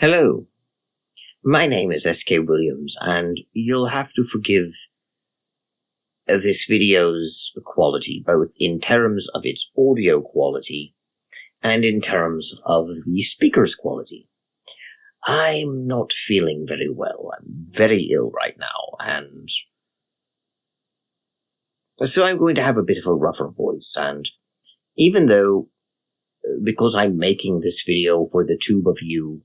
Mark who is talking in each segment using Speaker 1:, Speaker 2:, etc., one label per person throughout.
Speaker 1: Hello, my name is S.K. Williams, and you'll have to forgive this video's quality, both in terms of its audio quality and in terms of the speaker's quality. I'm not feeling very well. I'm very ill right now, and so I'm going to have a bit of a rougher voice, and even though, because I'm making this video for the tube of you,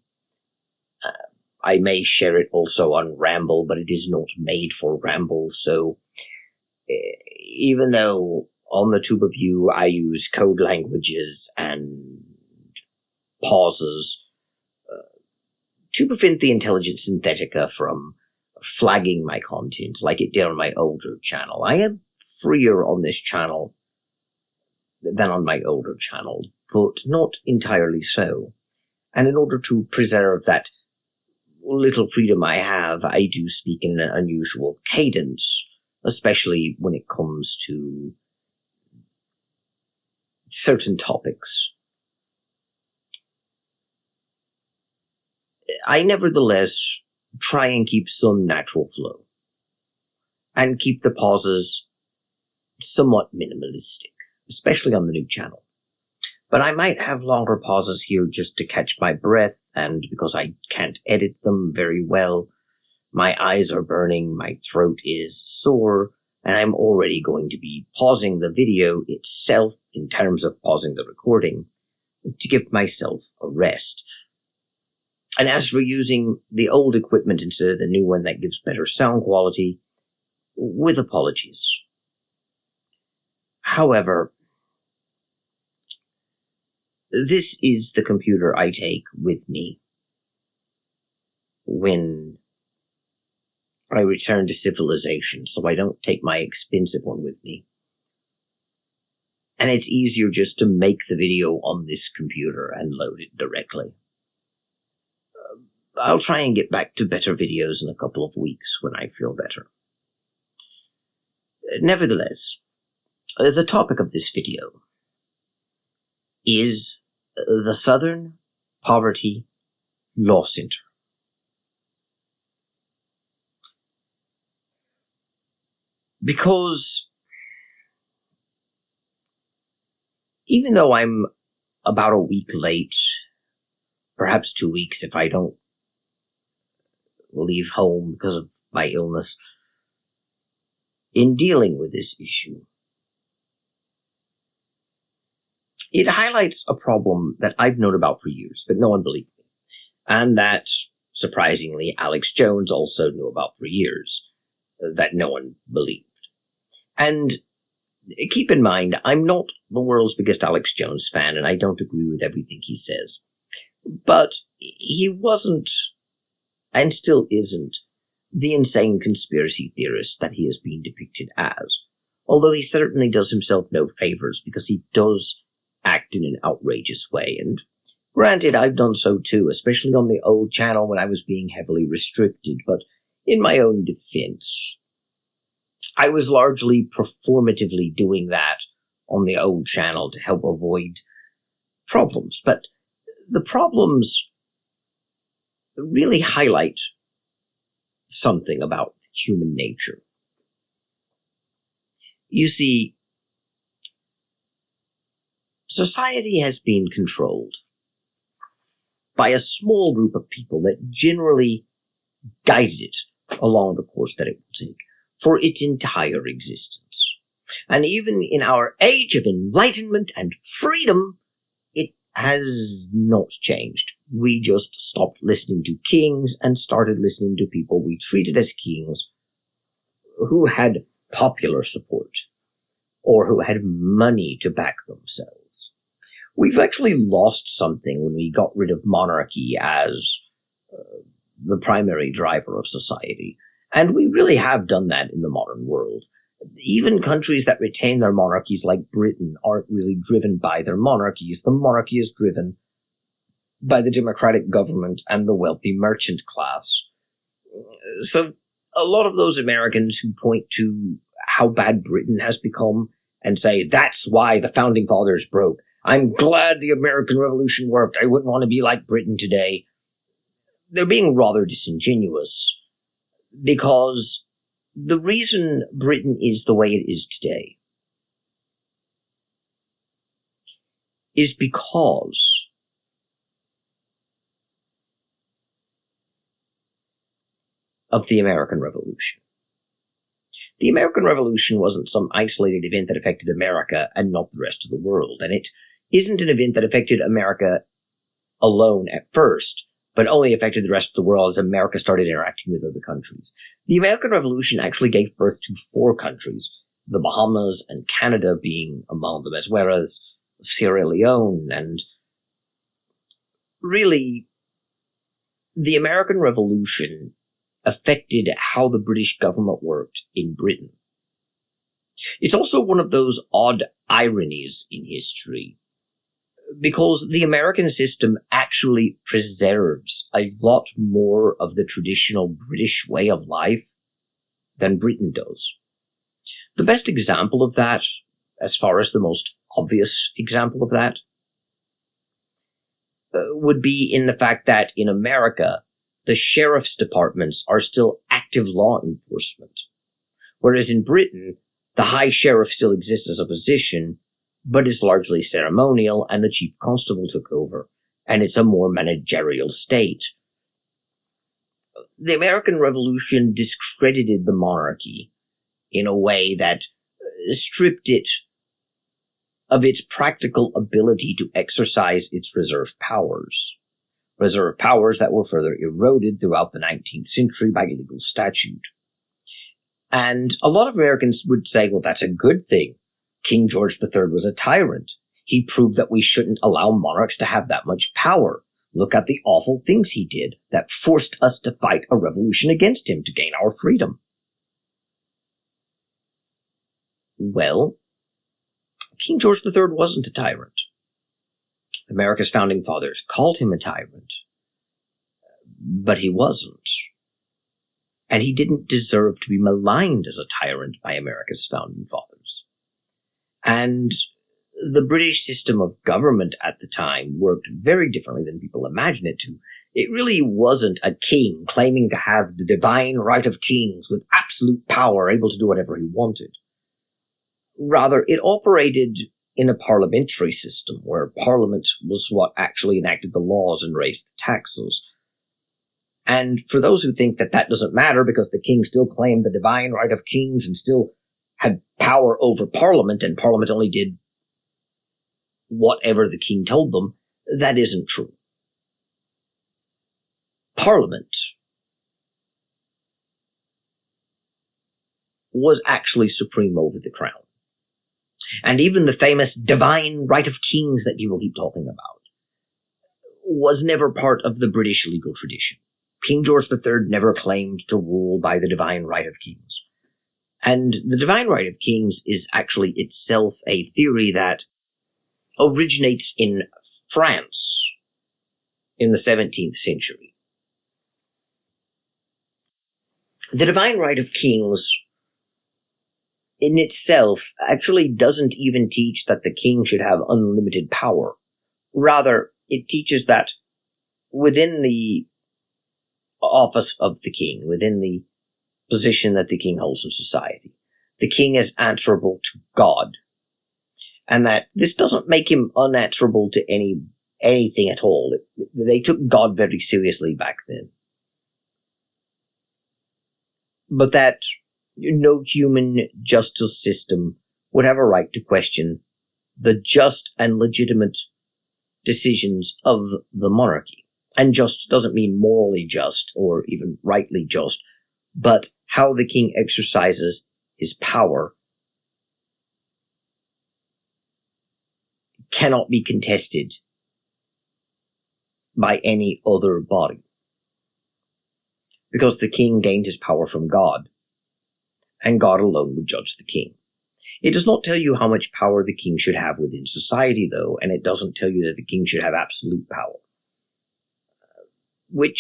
Speaker 1: I may share it also on Ramble, but it is not made for Ramble, so even though on the tube of you I use code languages and pauses to prevent the Intelligent Synthetica from flagging my content like it did on my older channel. I am freer on this channel than on my older channel, but not entirely so. And in order to preserve that little freedom I have, I do speak in an unusual cadence, especially when it comes to certain topics. I nevertheless try and keep some natural flow and keep the pauses somewhat minimalistic, especially on the new channel. But I might have longer pauses here just to catch my breath, and because I can't edit them very well, my eyes are burning, my throat is sore, and I'm already going to be pausing the video itself in terms of pausing the recording to give myself a rest. And as for using the old equipment instead of the new one that gives better sound quality, with apologies. However, this is the computer I take with me when I return to civilization, so I don't take my expensive one with me. And it's easier just to make the video on this computer and load it directly. I'll try and get back to better videos in a couple of weeks when I feel better. Nevertheless, the topic of this video is the Southern Poverty Law Center. Because even though I'm about a week late, perhaps 2 weeks if I don't leave home because of my illness, in dealing with this issue, it highlights a problem that I've known about for years, but no one believed me. And that, surprisingly, Alex Jones also knew about for years, that no one believed. And keep in mind, I'm not the world's biggest Alex Jones fan, and I don't agree with everything he says. But he wasn't, and still isn't, the insane conspiracy theorist that he has been depicted as. Although he certainly does himself no favors, because he does act in an outrageous way. And granted, I've done so too, especially on the old channel when I was being heavily restricted. But in my own defense, I was largely performatively doing that on the old channel to help avoid problems. But the problems really highlight something about human nature. You see, society has been controlled by a small group of people that generally guided it along the course that it will take for its entire existence. And even in our age of enlightenment and freedom, it has not changed. We just stopped listening to kings and started listening to people we treated as kings who had popular support or who had money to back themselves. We've actually lost something when we got rid of monarchy as the primary driver of society. And we really have done that in the modern world. Even countries that retain their monarchies like Britain aren't really driven by their monarchies. The monarchy is driven by the democratic government and the wealthy merchant class. So a lot of those Americans who point to how bad Britain has become and say, that's why the founding fathers broke. I'm glad the American Revolution worked. I wouldn't want to be like Britain today. they're being rather disingenuous, because the reason Britain is the way it is today is because of the American Revolution. The American Revolution wasn't some isolated event that affected America and not the rest of the world, and it isn't an event that affected America alone at first, but only affected the rest of the world as America started interacting with other countries. The American Revolution actually gave birth to 4 countries, the Bahamas and Canada being among them, as well as Sierra Leone. And really, the American Revolution affected how the British government worked in Britain. It's also one of those odd ironies in history, because the American system actually preserves a lot more of the traditional British way of life than Britain does. The best example of that, as far as the most obvious example of that, would be in the fact that in America, the sheriff's departments are still active law enforcement, whereas in Britain, the high sheriff still exists as a position, but is largely ceremonial, and the chief constable took over, and it's a more managerial state. The American Revolution discredited the monarchy in a way that stripped it of its practical ability to exercise its reserve powers that were further eroded throughout the 19th century by legal statute. And a lot of Americans would say, well, that's a good thing. King George III was a tyrant. He proved that we shouldn't allow monarchs to have that much power. Look at the awful things he did that forced us to fight a revolution against him to gain our freedom. Well, King George III wasn't a tyrant. America's founding fathers called him a tyrant, but he wasn't. And he didn't deserve to be maligned as a tyrant by America's founding fathers. And the British system of government at the time worked very differently than people imagine it to. It really wasn't a king claiming to have the divine right of kings with absolute power, able to do whatever he wanted. Rather, it operated in a parliamentary system where Parliament was what actually enacted the laws and raised the taxes. And for those who think that that doesn't matter because the king still claimed the divine right of kings and still had power over Parliament, and Parliament only did whatever the king told them, that isn't true. Parliament was actually supreme over the crown. And even the famous divine right of kings that people keep talking about was never part of the British legal tradition. King George III never claimed to rule by the divine right of kings. And the divine right of kings is actually itself a theory that originates in France in the 17th century. The divine right of kings in itself actually doesn't even teach that the king should have unlimited power. Rather, it teaches that within the office of the king, within the position that the king holds in society, the king is answerable to God. And that this doesn't make him unanswerable to anything at all. They took God very seriously back then. But that no human justice system would have a right to question the just and legitimate decisions of the monarchy. And just doesn't mean morally just or even rightly just, but how the king exercises his power cannot be contested by any other body. Because the king gained his power from God, and God alone would judge the king. It does not tell you how much power the king should have within society, though, and it doesn't tell you that the king should have absolute power. Which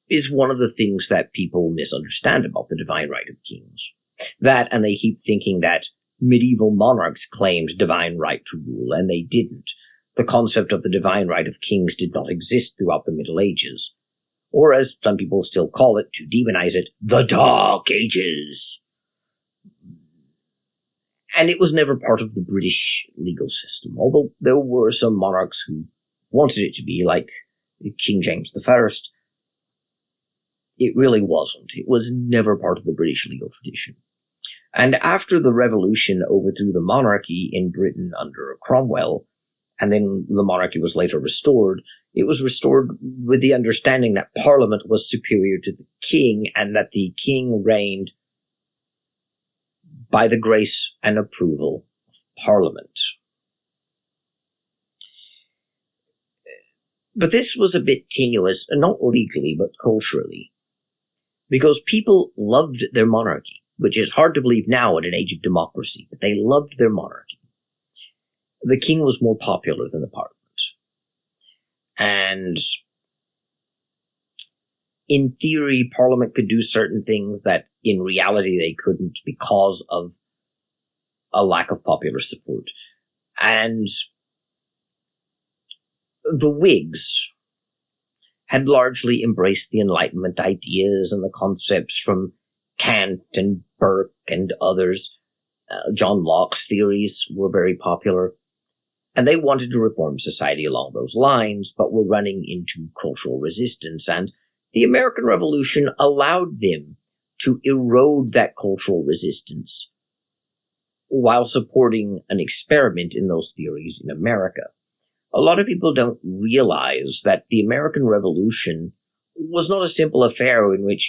Speaker 1: is one of the things that people misunderstand about the divine right of kings. That, and they keep thinking that medieval monarchs claimed divine right to rule, and they didn't. The concept of the divine right of kings did not exist throughout the Middle Ages. or as some people still call it, to demonize it, the Dark Ages. And it was never part of the British legal system, although there were some monarchs who wanted it to be, like King James I. It really wasn't. It was never part of the British legal tradition. And after the revolution overthrew the monarchy in Britain under Cromwell, and then the monarchy was later restored, it was restored with the understanding that Parliament was superior to the king, and that the king reigned by the grace and approval of Parliament. But this was a bit tenuous, not legally, but culturally, because people loved their monarchy, which is hard to believe now in an age of democracy, but they loved their monarchy. The king was more popular than the Parliament. And in theory, Parliament could do certain things that in reality they couldn't because of a lack of popular support. And the Whigs had largely embraced the Enlightenment ideas and the concepts from Kant and Burke and others. John Locke's theories were very popular. And they wanted to reform society along those lines, but were running into cultural resistance. And the American Revolution allowed them to erode that cultural resistance while supporting an experiment in those theories in America. A lot of people don't realize that the American Revolution was not a simple affair in which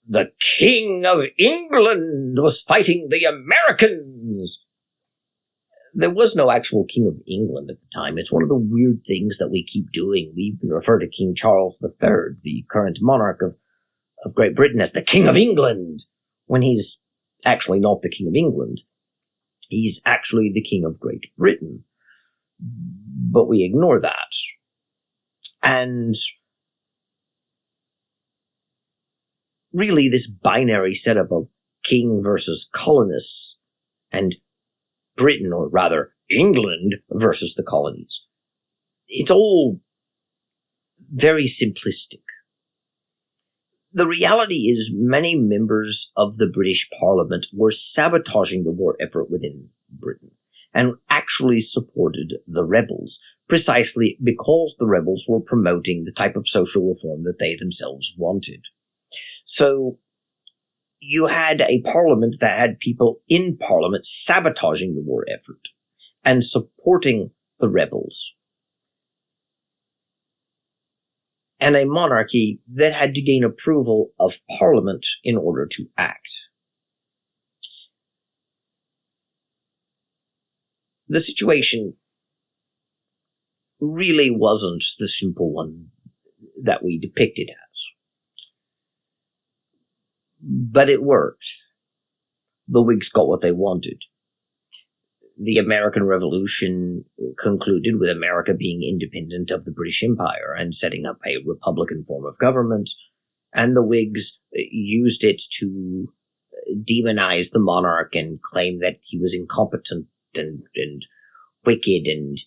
Speaker 1: the King of England was fighting the Americans. There was no actual King of England at the time. It's one of the weird things that we keep doing. We refer to King Charles III, the current monarch of Great Britain, as the King of England, when he's actually not the King of England. He's actually the King of Great Britain. But we ignore that. And really, this binary setup of king versus colonists and Britain, or rather England versus the colonies, it's all very simplistic. The reality is many members of the British Parliament were sabotaging the war effort within Britain and actually supported the rebels, precisely because the rebels were promoting the type of social reform that they themselves wanted. So you had a parliament that had people in parliament sabotaging the war effort and supporting the rebels, and a monarchy that had to gain approval of parliament in order to act. The situation really wasn't the simple one that we depict it as. But it worked. The Whigs got what they wanted. The American Revolution concluded with America being independent of the British Empire and setting up a republican form of government, and the Whigs used it to demonize the monarch and claim that he was incompetent and wicked and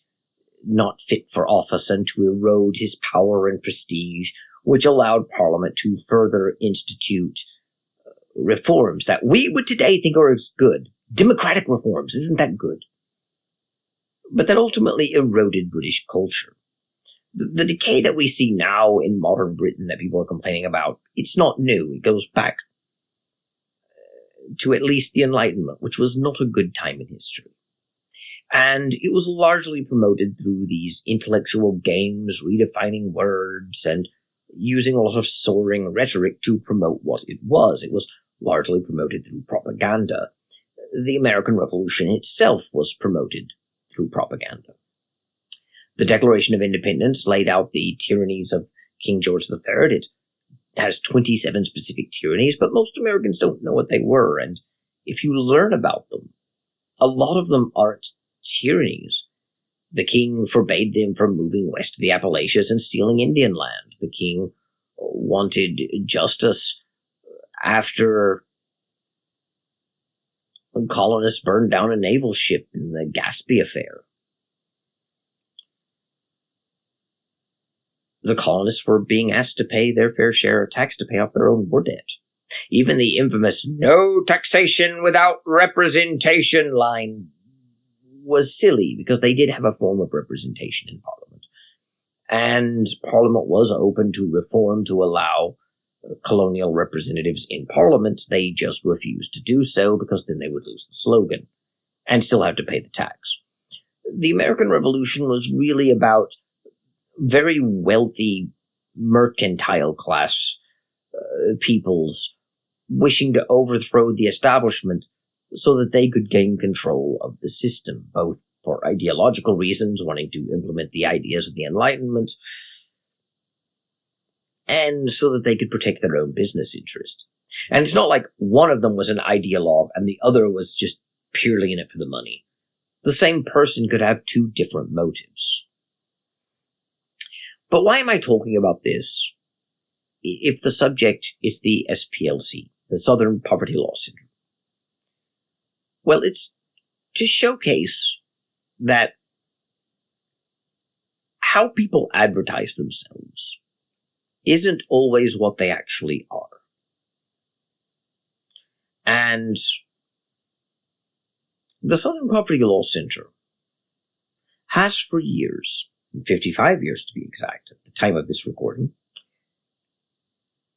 Speaker 1: not fit for office, and to erode his power and prestige, which allowed Parliament to further institute reforms that we would today think are as good. Democratic reforms, isn't that good? But that ultimately eroded British culture. The decay that we see now in modern Britain that people are complaining about, it's not new. It goes back to at least the Enlightenment, which was not a good time in history. And it was largely promoted through these intellectual games, redefining words, and using a lot of soaring rhetoric to promote what it was. It was largely promoted through propaganda. The American Revolution itself was promoted through propaganda. The Declaration of Independence laid out the tyrannies of King George III. It has 27 specific tyrannies, but most Americans don't know what they were. And if you learn about them, a lot of them aren't tyrannies. The king forbade them from moving west to the Appalachians and stealing Indian land. The king wanted justice after colonists burned down a naval ship in the Gaspee affair. the colonists were being asked to pay their fair share of tax to pay off their own war debt. Even the infamous "no taxation without representation" line was silly, because they did have a form of representation in Parliament. And Parliament was open to reform to allow colonial representatives in Parliament. They just refused to do so, because then they would lose the slogan and still have to pay the tax. The American Revolution was really about very wealthy mercantile class peoples wishing to overthrow the establishment so that they could gain control of the system, both for ideological reasons, wanting to implement the ideas of the Enlightenment, and so that they could protect their own business interest. And it's not like one of them was an ideologue and the other was just purely in it for the money. The same person could have two different motives. But why am I talking about this if the subject is the SPL-C, the Southern Poverty Law Syndrome? Well, it's to showcase that how people advertise themselves isn't always what they actually are. And the Southern Poverty Law Center has for years, 55 years to be exact, at the time of this recording,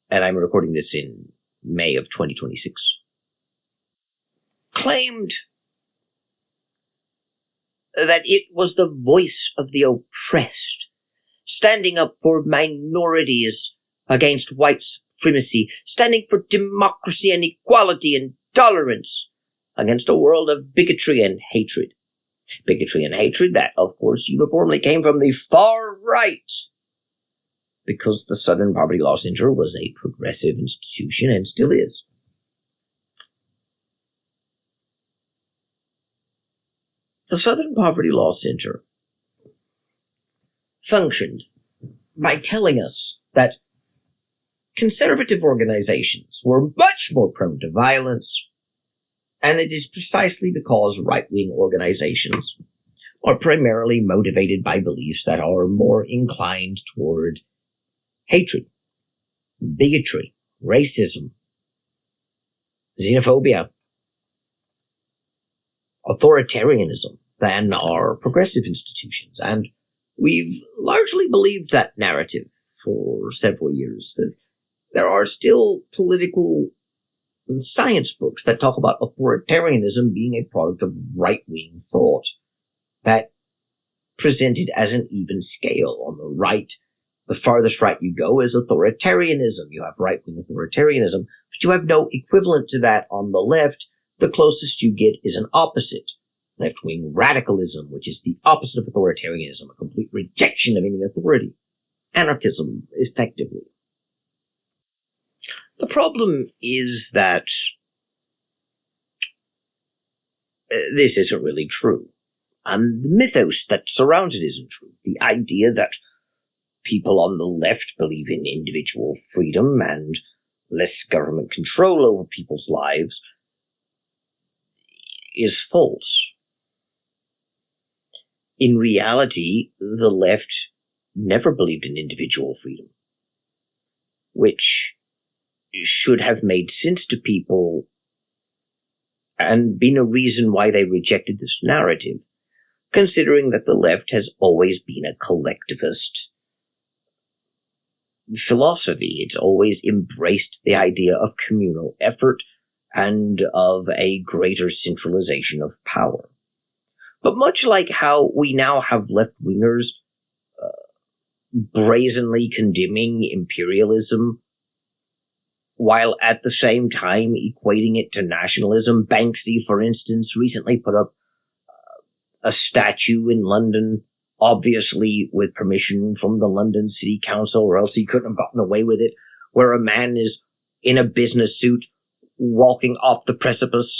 Speaker 1: and I'm recording this in May of 2026, claimed that it was the voice of the oppressed, standing up for minorities against white supremacy, standing for democracy and equality and tolerance against a world of bigotry and hatred. Bigotry and hatred that, of course, uniformly came from the far right, because the Southern Poverty Law Center was a progressive institution and still is. The Southern Poverty Law Center functioned by telling us that conservative organizations were much more prone to violence, and it is precisely because right-wing organizations are primarily motivated by beliefs that are more inclined toward hatred, bigotry, racism, xenophobia, authoritarianism than are progressive institutions. And we've largely believed that narrative for several years. That there are still political science books that talk about authoritarianism being a product of right-wing thought that presented as an even scale. On the right, the farthest right you go is authoritarianism. You have right-wing authoritarianism, but you have no equivalent to that on the left. The closest you get is an opposite, left-wing radicalism, which is the opposite of authoritarianism, a complete rejection of any authority. Anarchism, effectively. The problem is that this isn't really true. And the mythos that surrounds it isn't true. The idea that people on the left believe in individual freedom and less government control over people's lives is false. In reality, the left never believed in individual freedom, which should have made sense to people and been a reason why they rejected this narrative, considering that the left has always been a collectivist philosophy. It's always embraced the idea of communal effort and of a greater centralization of power. But much like how we now have left-wingers brazenly condemning imperialism, while at the same time equating it to nationalism. Banksy, for instance, recently put up a statue in London, obviously with permission from the London City Council, or else he couldn't have gotten away with it, where a man is in a business suit walking off the precipice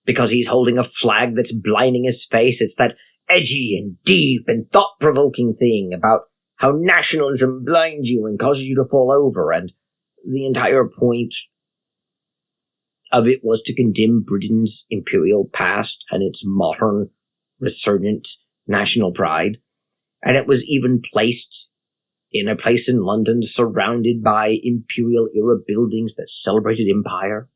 Speaker 1: because he's holding a flag that's blinding his face. It's that edgy and deep and thought-provoking thing about how nationalism blinds you and causes you to fall over, and the entire point of it was to condemn Britain's imperial past and its modern, resurgent national pride. And it was even placed in a place in London surrounded by imperial-era buildings that celebrated empire.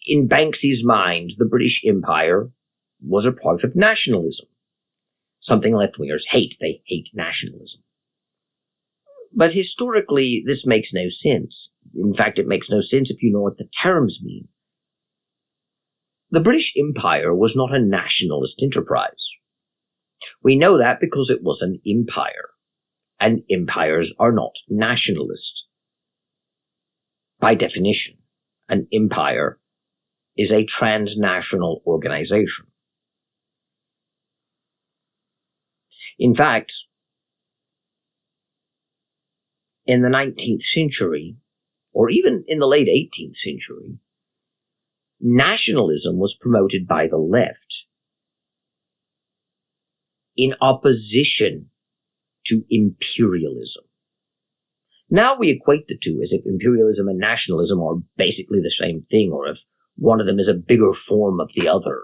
Speaker 1: In Banksy's mind, the British Empire was a product of nationalism. Something left-wingers hate. They hate nationalism. But historically, this makes no sense. In fact, it makes no sense if you know what the terms mean. The British Empire was not a nationalist enterprise. We know that because it was an empire, and empires are not nationalist. By definition, an empire is a transnational organization. In fact, in the 19th century, or even in the late 18th century, nationalism was promoted by the left in opposition to imperialism. Now we equate the two as if imperialism and nationalism are basically the same thing, or if one of them is a bigger form of the other.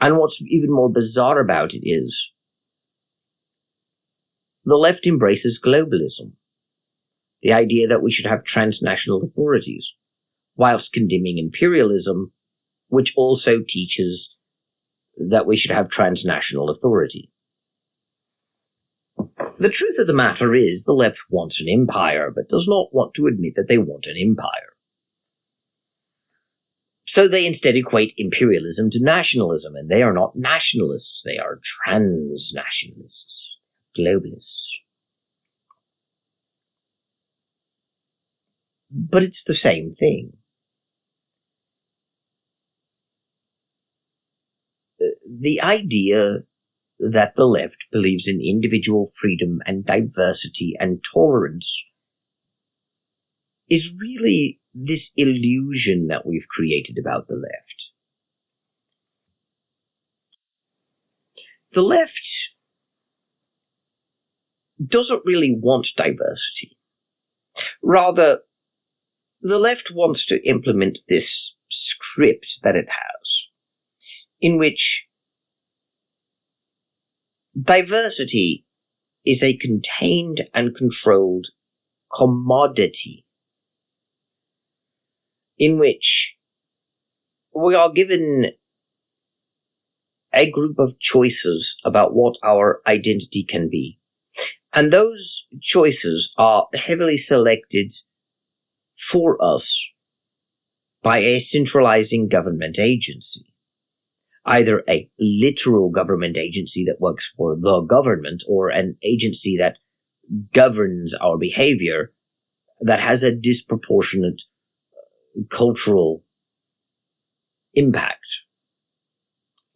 Speaker 1: And what's even more bizarre about it is the left embraces globalism, the idea that we should have transnational authorities, whilst condemning imperialism, which also teaches that we should have transnational authority. The truth of the matter is the left wants an empire, but does not want to admit that they want an empire. So they instead equate imperialism to nationalism, and they are not nationalists, they are transnationalists, globalists. But it's the same thing. The idea that the left believes in individual freedom and diversity and tolerance is really this illusion that we've created about the left. The left doesn't really want diversity. Rather, the left wants to implement this script that it has, in which diversity is a contained and controlled commodity, in which we are given a group of choices about what our identity can be. And those choices are heavily selected for us by a centralizing government agency. Either a literal government agency that works for the government, or an agency that governs our behavior that has a disproportionate cultural impact,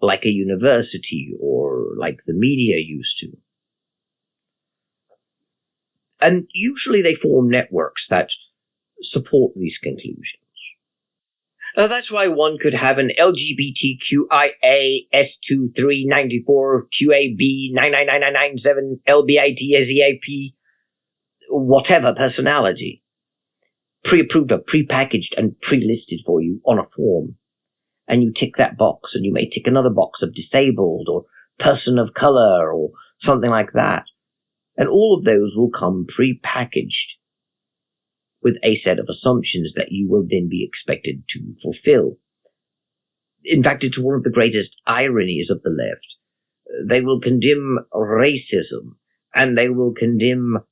Speaker 1: like a university or like the media used to. And usually they form networks that support these conclusions. That's why one could have an LGBTQIA S2394 QAB 99997 LBITSEAP whatever personality, pre-approved or pre-packaged and pre-listed for you on a form. And you tick that box, and you may tick another box of disabled or person of color or something like that. And all of those will come pre-packaged with a set of assumptions that you will then be expected to fulfill. In fact, it's one of the greatest ironies of the left. They will condemn racism, and they will condemn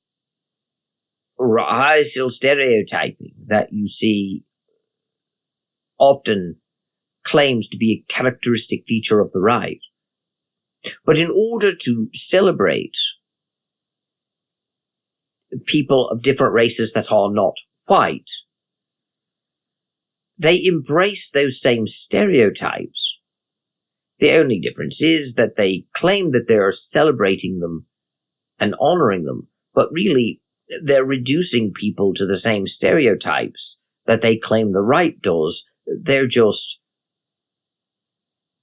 Speaker 1: racial stereotyping that you see often claims to be a characteristic feature of the right. But in order to celebrate people of different races that are not white, they embrace those same stereotypes. The only difference is that they claim that they're celebrating them and honoring them, but really they're reducing people to the same stereotypes that they claim the right does. They're just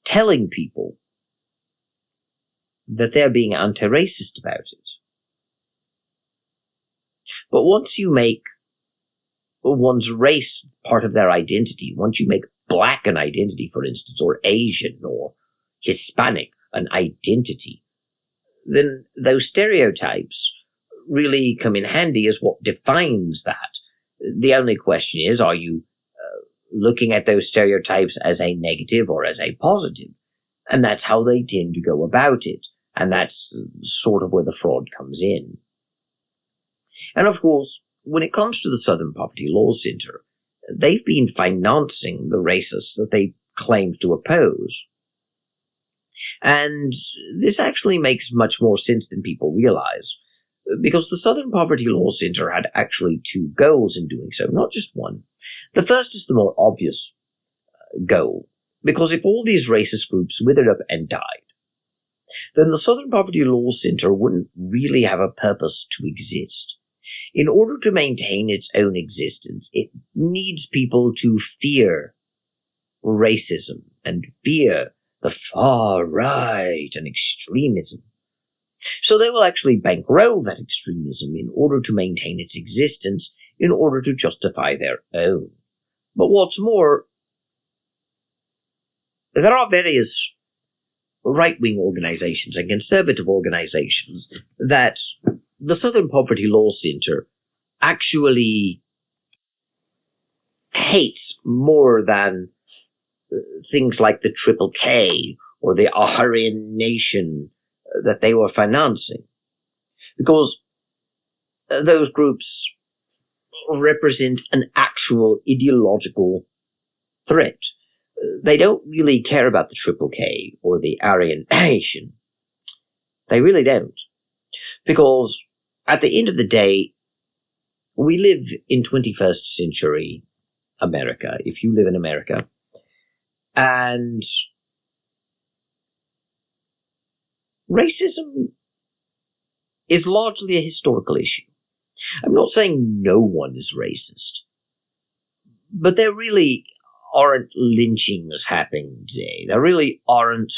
Speaker 1: telling people that they're being anti-racist about it. But once you make one's race part of their identity, once you make black an identity, for instance, or Asian or Hispanic an identity, then those stereotypes really come in handy as what defines that. The only question is, are you looking at those stereotypes as a negative or as a positive? And that's how they tend to go about it. And that's sort of where the fraud comes in. And of course, when it comes to the Southern Poverty Law Center, they've been financing the racists that they claim to oppose. And this actually makes much more sense than people realize, because the Southern Poverty Law Center had actually two goals in doing so, not just one. The first is the more obvious goal, because if all these racist groups withered up and died, then the Southern Poverty Law Center wouldn't really have a purpose to exist. In order to maintain its own existence, it needs people to fear racism and fear the far right and extremism. So they will actually bankroll that extremism in order to maintain its existence, in order to justify their own. But what's more, there are various right-wing organizations and conservative organizations that the Southern Poverty Law Center actually hates more than things like the Triple K or the Aryan Nation that they were financing. Because those groups represent an actual ideological threat. They don't really care about the Triple K or the Aryan Nation. They really don't. Because at the end of the day, we live in 21st century America, if you live in America, and racism is largely a historical issue. I'm not saying no one is racist, but there really aren't lynchings happening today. There really aren't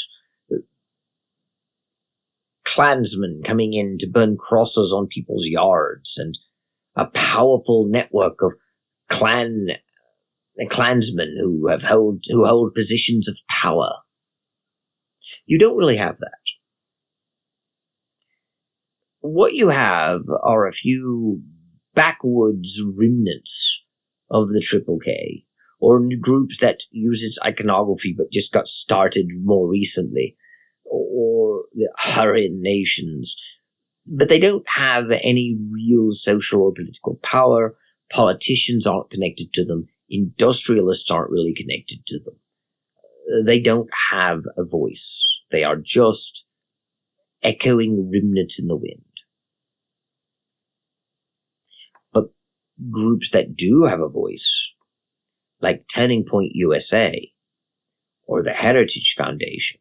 Speaker 1: Klansmen coming in to burn crosses on people's yards, and a powerful network of Klansmen who hold positions of power. You don't really have that. What you have are a few backwoods remnants of the Triple K, or groups that use its iconography but just got started more recently, or the Aryan Nations. But they don't have any real social or political power. Politicians aren't connected to them. Industrialists aren't really connected to them. They don't have a voice. They are just echoing remnants in the wind. But groups that do have a voice, like Turning Point USA, or the Heritage Foundation,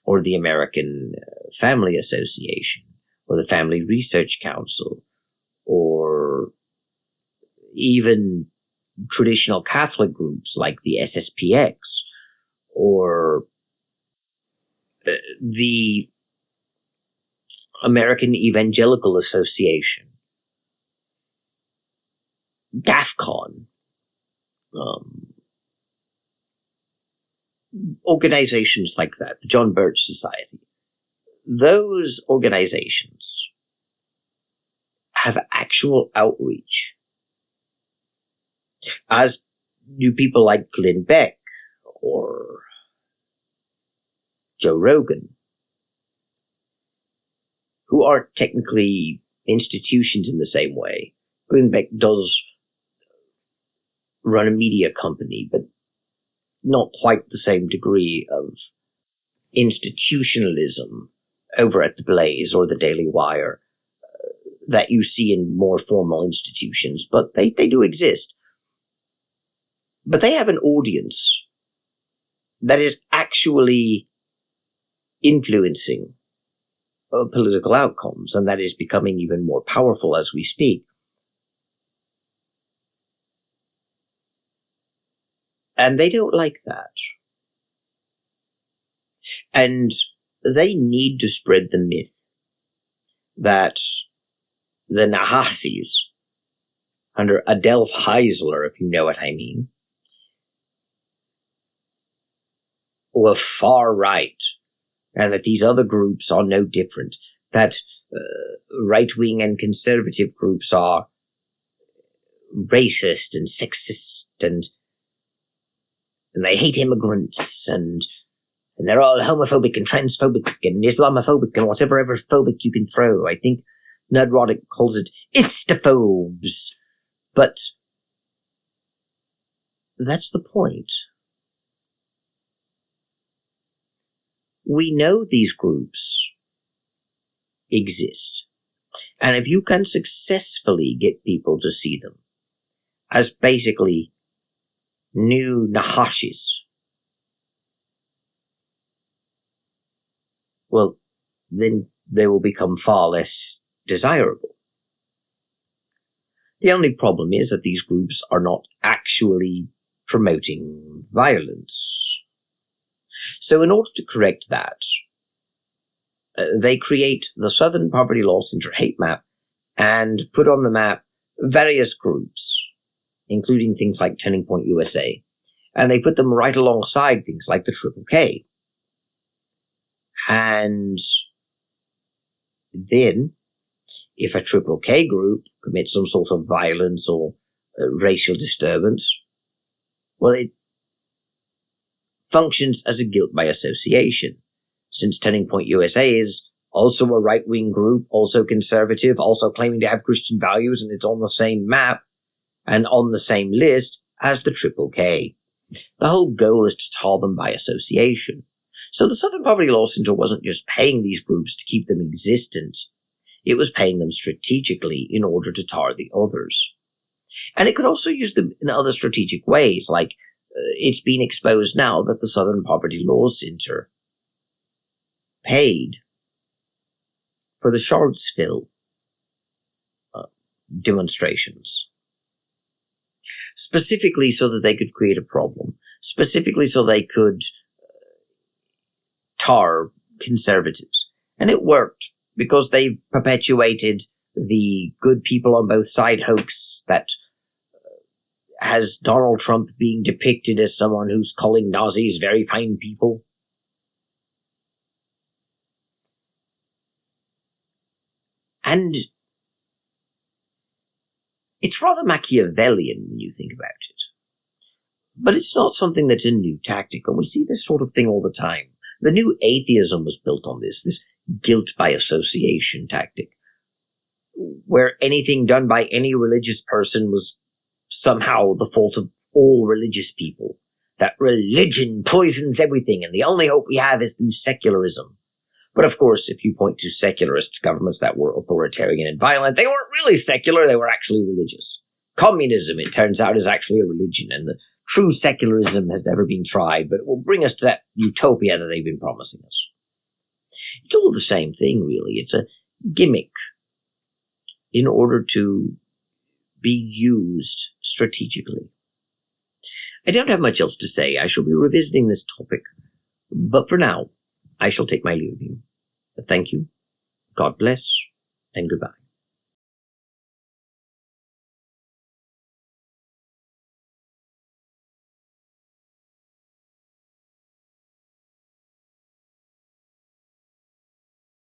Speaker 1: or the American Family Association, or the Family Research Council, or even traditional Catholic groups like the SSPX, or the American Evangelical Association, GAFCON, organizations like that, the John Birch Society. Those organizations have actual outreach, as do people like Glenn Beck or Joe Rogan, who aren't technically institutions in the same way. Glenn Beck does run a media company, but not quite the same degree of institutionalism over at The Blaze or The Daily Wire that you see in more formal institutions, but they do exist. But they have an audience that is actually influencing political outcomes, and that is becoming even more powerful as we speak. And they don't like that. And they need to spread the myth that the Nazis, under Adolf Hitler, if you know what I mean, were far right and that these other groups are no different, that right-wing and conservative groups are racist and sexist, and they hate immigrants, and they're all homophobic and transphobic and Islamophobic and whatever ever phobic you can throw. I think Nerdrotic calls it istophobes. But that's the point. We know these groups exist. And if you can successfully get people to see them as basically new Nahashis, well, then they will become far less desirable. The only problem is that these groups are not actually promoting violence. So in order to correct that, they create the Southern Poverty Law Center hate map and put on the map various groups, including things like Turning Point USA, and they put them right alongside things like the Triple K. And then, if a Triple K group commits some sort of violence or racial disturbance, well, it functions as a guilt by association. Since Turning Point USA is also a right-wing group, also conservative, also claiming to have Christian values, and it's on the same map and on the same list as the Triple K. The whole goal is to tar them by association. So the Southern Poverty Law Center wasn't just paying these groups to keep them existent. It was paying them strategically in order to tar the others. And it could also use them in other strategic ways, like it's been exposed now that the Southern Poverty Law Center paid for the Charlottesville demonstrations, specifically so that they could create a problem, specifically so they could tar conservatives. And it worked, because they perpetuated the good people on both sides hoax that has Donald Trump being depicted as someone who's calling Nazis very fine people. And it's rather Machiavellian when you think about it. But it's not something that's a new tactic, and we see this sort of thing all the time. The new atheism was built on this guilt by association tactic, where anything done by any religious person was somehow the fault of all religious people. That religion poisons everything, and the only hope we have is through secularism. But of course, if you point to secularist governments that were authoritarian and violent, they weren't really secular, they were actually religious. Communism, it turns out, is actually a religion, and the true secularism has never been tried, but it will bring us to that utopia that they've been promising us. It's all the same thing, really. It's a gimmick in order to be used strategically. I don't have much else to say. I shall be revisiting this topic, but for now, I shall take my leave of you. Thank you, God bless, and goodbye.